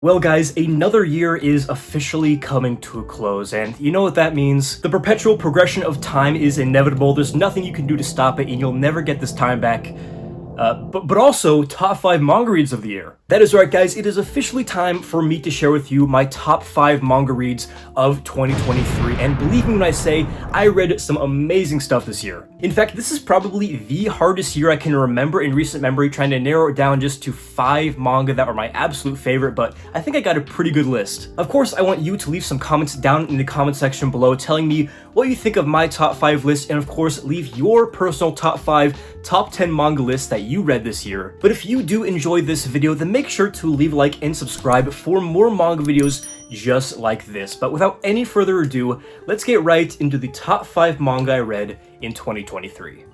Well guys, another year is officially coming to a close, and you know what that means? The perpetual progression of time is inevitable. There's nothing you can do to stop it, and you'll never get this time back. But also, top 5 manga reads of the year. That is right, guys, it is officially time for me to share with you my top 5 manga reads of 2023, and believe me when I say, I read some amazing stuff this year. In fact, this is probably the hardest year I can remember in recent memory, trying to narrow it down just to 5 manga that were my absolute favorite, but I think I got a pretty good list. Of course, I want you to leave some comments down in the comment section below telling me what you think of my top 5 list, and of course, leave your personal top 5, top 10 manga lists that you read this year. But if you do enjoy this video, then make sure to leave a like and subscribe for more manga videos just like this. But without any further ado, let's get right into the top 5 manga I read in 2023.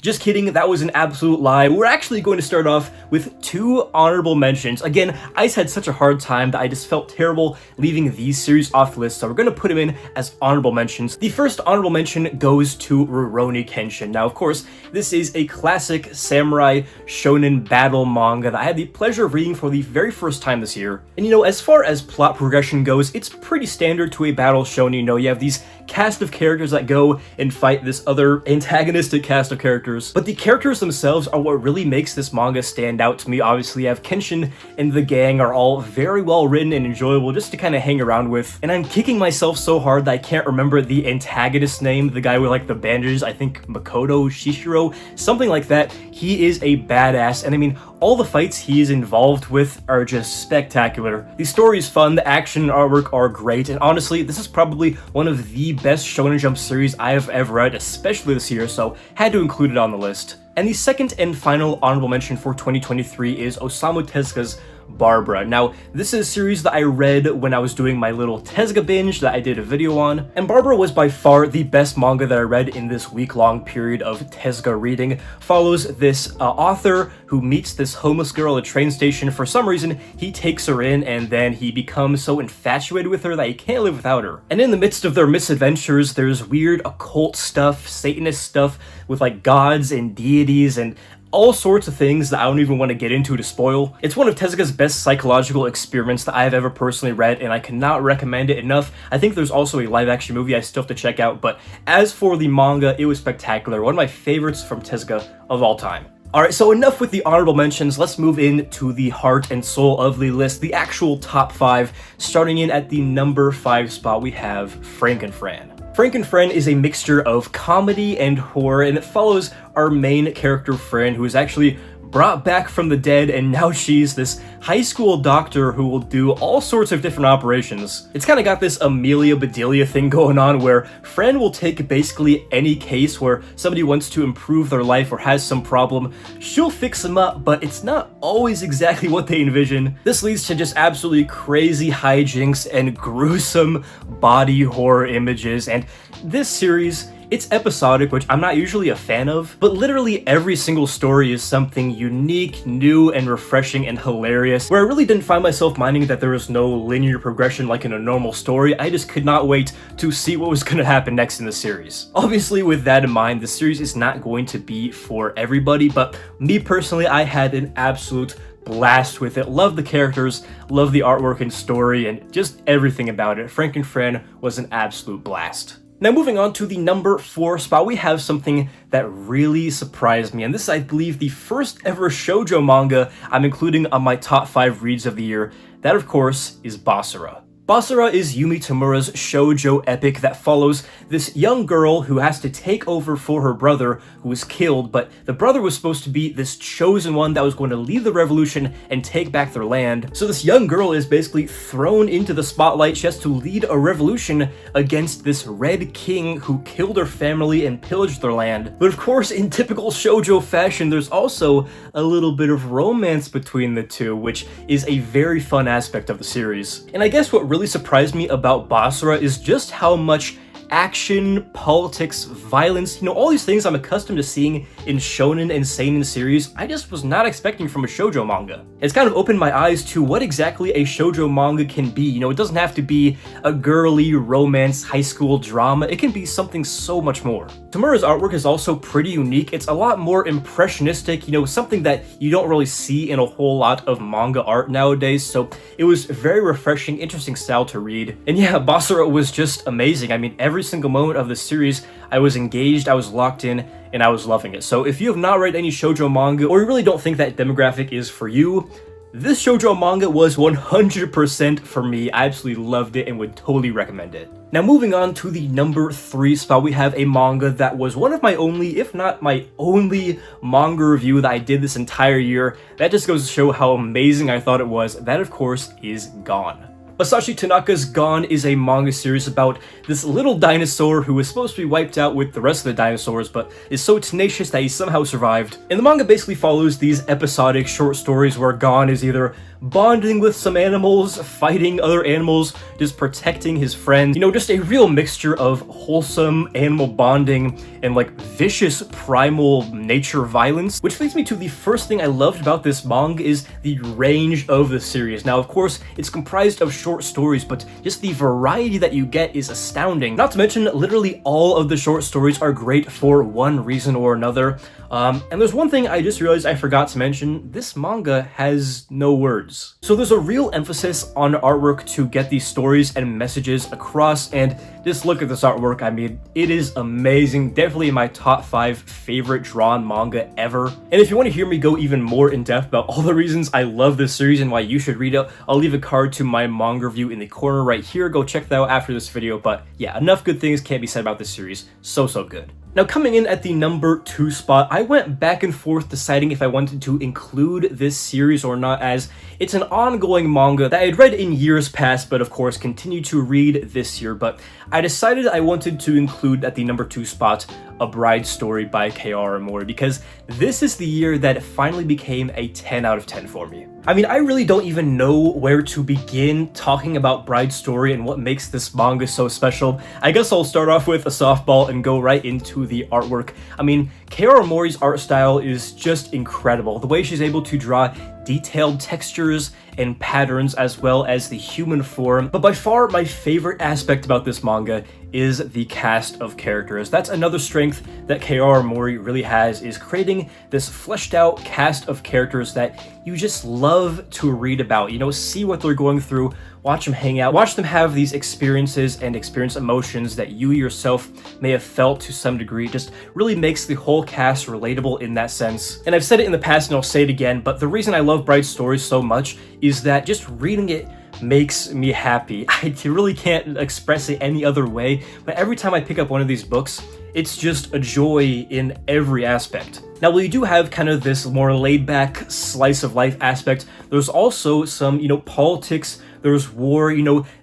Just kidding, that was an absolute lie. We're actually going to start off with 2 honorable mentions. Again, I just had such a hard time that I just felt terrible leaving these series off the list, so we're going to put them in as honorable mentions. The first honorable mention goes to Rurouni Kenshin. Now, of course, this is a classic samurai shonen battle manga that I had the pleasure of reading for the very first time this year. And you know, as far as plot progression goes, it's pretty standard to a battle shonen. You know, you have these cast of characters that go and fight this other antagonistic cast of characters. But the characters themselves are what really makes this manga stand out to me. Obviously, you have Kenshin and the gang are all very well written and enjoyable just to kind of hang around with. And I'm kicking myself so hard that I can't remember the antagonist's name, the guy with like the bandages, I think Makoto Shishiro, something like that. He is a badass, and I mean, all the fights he is involved with are just spectacular. The story is fun, the action and artwork are great, and honestly, this is probably one of the best Shonen Jump series I have ever read, especially this year, so had to include it on the list. And the second and final honorable mention for 2023 is Osamu Tezuka's Barbara. Now, this is a series that I read when I was doing my little Tezuka binge that I did a video on, and Barbara was by far the best manga that I read in this week-long period of Tezuka reading. Follows this author who meets this homeless girl at a train station. For some reason, he takes her in, and then he becomes so infatuated with her that he can't live without her. And in the midst of their misadventures, there's weird occult stuff, Satanist stuff with like gods and deities and all sorts of things that I don't even want to get into to spoil. It's one of Tezuka's best psychological experiments that I have ever personally read, and I cannot recommend it enough. I think there's also a live-action movie I still have to check out, but as for the manga, it was spectacular. One of my favorites from Tezuka of all time. Alright, so enough with the honorable mentions, let's move into the heart and soul of the list, the actual top 5. Starting in at the number 5 spot, we have Frankenfran. Frankenfran is a mixture of comedy and horror, and it follows our main character Fran, who is actually brought back from the dead, and now she's this high school doctor who will do all sorts of different operations. It's kind of got this Amelia Bedelia thing going on where Fran will take basically any case where somebody wants to improve their life or has some problem. She'll fix them up, but it's not always exactly what they envision. This leads to just absolutely crazy hijinks and gruesome body horror images, and this series, it's episodic, which I'm not usually a fan of, but literally every single story is something unique, new, and refreshing and hilarious, where I really didn't find myself minding that there was no linear progression like in a normal story. I just could not wait to see what was going to happen next in the series. Obviously, with that in mind, the series is not going to be for everybody, but me personally, I had an absolute blast with it. Love the characters, love the artwork and story, and just everything about it. Frankenfran was an absolute blast. Now moving on to the number 4 spot, we have something that really surprised me, and this is, I believe, the first ever shoujo manga I'm including on my top 5 reads of the year. That, of course, is Basara. Basara is Yumi Tamura's shoujo epic that follows this young girl who has to take over for her brother who was killed, but the brother was supposed to be this chosen one that was going to lead the revolution and take back their land. So this young girl is basically thrown into the spotlight. She has to lead a revolution against this Red King who killed her family and pillaged their land. But of course, in typical shoujo fashion, there's also a little bit of romance between the two, which is a very fun aspect of the series. And I guess what really surprised me about Basara is just how much action, politics, violence, all these things I'm accustomed to seeing in shonen and seinen series, I just was not expecting from a shoujo manga. It's kind of opened my eyes to what exactly a shoujo manga can be. It doesn't have to be a girly romance high school drama. It can be something so much more. Tamura's artwork is also pretty unique. It's a lot more impressionistic, something that you don't really see in a whole lot of manga art nowadays, so it was very refreshing, interesting style to read. And yeah, Basara was just amazing. I mean, every single moment of the series, I was engaged, I was locked in, and I was loving it. So if you have not read any shoujo manga, or you really don't think that demographic is for you, this shoujo manga was 100% for me. I absolutely loved it and would totally recommend it. Now moving on to the number 3 spot, we have a manga that was one of my only, if not my only, manga review that I did this entire year. That just goes to show how amazing I thought it was. That, of course, is Gone. Masashi Tanaka's Gone is a manga series about this little dinosaur who is supposed to be wiped out with the rest of the dinosaurs, but is so tenacious that he somehow survived. And the manga basically follows these episodic short stories where Gone is either bonding with some animals, fighting other animals, just protecting his friends. Just a real mixture of wholesome animal bonding and vicious primal nature violence. Which leads me to the first thing I loved about this manga is the range of the series. Now, of course, it's comprised of short stories, but just the variety that you get is astounding. Not to mention, literally all of the short stories are great for one reason or another. And there's one thing I just realized I forgot to mention. This manga has no words. So there's a real emphasis on artwork to get these stories and messages across, and just look at this artwork. I mean, it is amazing. Definitely in my top 5 favorite drawn manga ever. And if you want to hear me go even more in depth about all the reasons I love this series and why you should read it, I'll leave a card to my manga review in the corner right here. Go check that out after this video. But yeah, enough good things can't be said about this series. So good. Now coming in at the number 2 spot, I went back and forth deciding if I wanted to include this series or not, as it's an ongoing manga that I had read in years past, but of course continue to read this year. But I decided I wanted to include at the number 2 spot A Bride Story by K.R. Mori, because this is the year that it finally became a 10 out of 10 for me. I mean, I really don't even know where to begin talking about Bride Story and what makes this manga so special. I guess I'll start off with a softball and go right into the artwork. I mean, K.R. Mori's art style is just incredible. The way she's able to draw detailed textures and patterns as well as the human form. But by far my favorite aspect about this manga is the cast of characters. That's another strength that K.R. Mori really has, is creating this fleshed out cast of characters that you just love to read about. See what they're going through, watch them hang out, watch them have these experiences and experience emotions that you yourself may have felt to some degree. It just really makes the whole cast relatable in that sense. And I've said it in the past and I'll say it again, but the reason I love Bride Story so much is that just reading it makes me happy. I really can't express it any other way, but every time I pick up one of these books, it's just a joy in every aspect. Now, while you do have kind of this more laid-back slice of life aspect, there's also some, politics, there's war,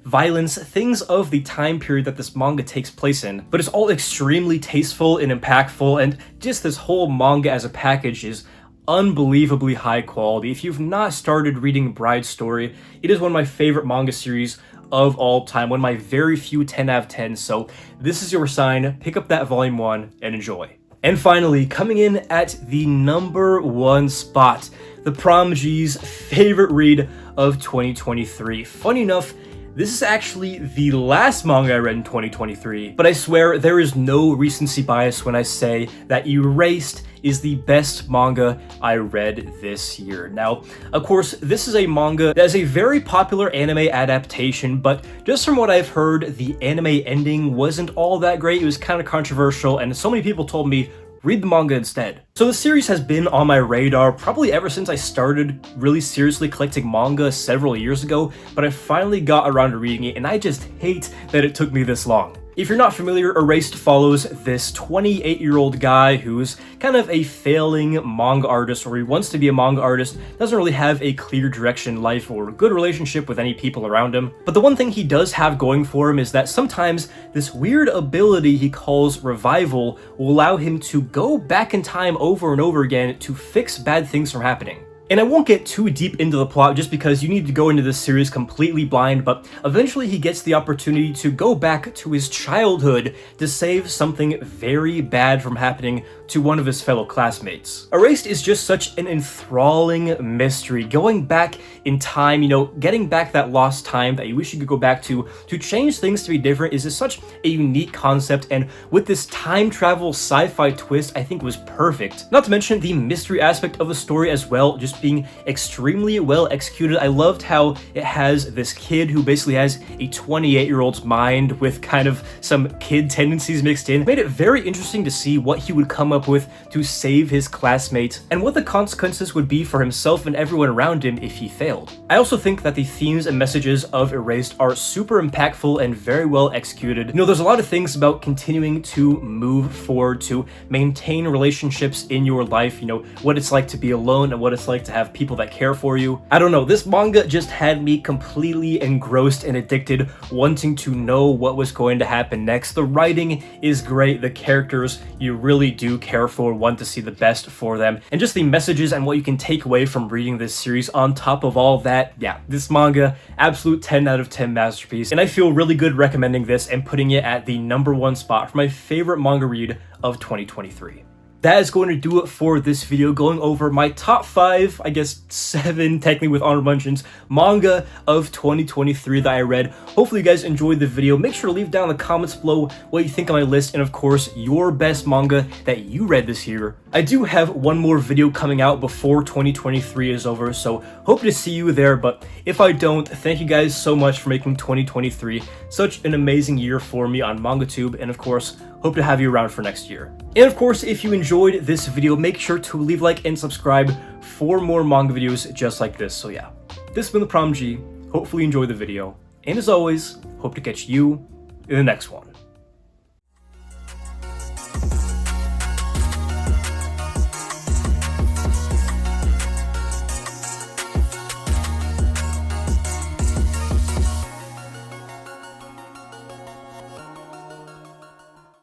violence, things of the time period that this manga takes place in. But it's all extremely tasteful and impactful, and just this whole manga as a package is unbelievably high quality. If you've not started reading Bride Story, it is one of my favorite manga series of all time, one of my very few 10 out of 10, so this is your sign. Pick up that volume 1 and enjoy. And finally, coming in at the number 1 spot, ThePromG's favorite read of 2023. Funny enough, this is actually the last manga I read in 2023, but I swear there is no recency bias when I say that Erased is the best manga I read this year. Now, of course, this is a manga that is a very popular anime adaptation, but just from what I've heard, the anime ending wasn't all that great. It was kind of controversial, and so many people told me, read the manga instead. So the series has been on my radar probably ever since I started really seriously collecting manga several years ago, but I finally got around to reading it, and I just hate that it took me this long. If you're not familiar, Erased follows this 28-year-old guy who's kind of a failing manga artist, or he wants to be a manga artist, doesn't really have a clear direction in life or good relationship with any people around him. But the one thing he does have going for him is that sometimes this weird ability he calls revival will allow him to go back in time over and over again to fix bad things from happening. And I won't get too deep into the plot just because you need to go into this series completely blind, but eventually he gets the opportunity to go back to his childhood to save something very bad from happening to one of his fellow classmates. Erased is just such an enthralling mystery. Going back in time, you know, getting back that lost time that you wish you could go back to change things to be different is just such a unique concept, and with this time travel sci-fi twist, I think was perfect. Not to mention the mystery aspect of the story as well, just being extremely well executed. I loved how it has this kid who basically has a 28-year-old's mind with kind of some kid tendencies mixed in. It made it very interesting to see what he would come up with to save his classmate and what the consequences would be for himself and everyone around him if he failed. I also think that the themes and messages of Erased are super impactful and very well executed. You know, there's a lot of things about continuing to move forward, to maintain relationships in your life, you know, what it's like to be alone and what it's like to have people that care for you. I don't know, this manga just had me completely engrossed and addicted, wanting to know what was going to happen next. The writing is great, the characters you really do care for, want to see the best for them, and just the messages and what you can take away from reading this series on top of all that. Yeah, this manga, absolute 10 out of 10 masterpiece, and I feel really good recommending this and putting it at the #1 spot for my favorite manga read of 2023. That is going to do it for this video, going over my top 5, I guess 7 technically with honorable mentions, manga of 2023 that I read. Hopefully you guys enjoyed the video. Make sure to leave down in the comments below what you think of my list, and of course your best manga that you read this year. I do have one more video coming out before 2023 is over, so hope to see you there, but if I don't, thank you guys so much for making 2023 such an amazing year for me on MangaTube, and of course hope to have you around for next year. And of course, if you enjoyed this video, make sure to leave a like and subscribe for more manga videos just like this. So yeah, this has been ThePromG. Hopefully you enjoyed the video. And as always, hope to catch you in the next one.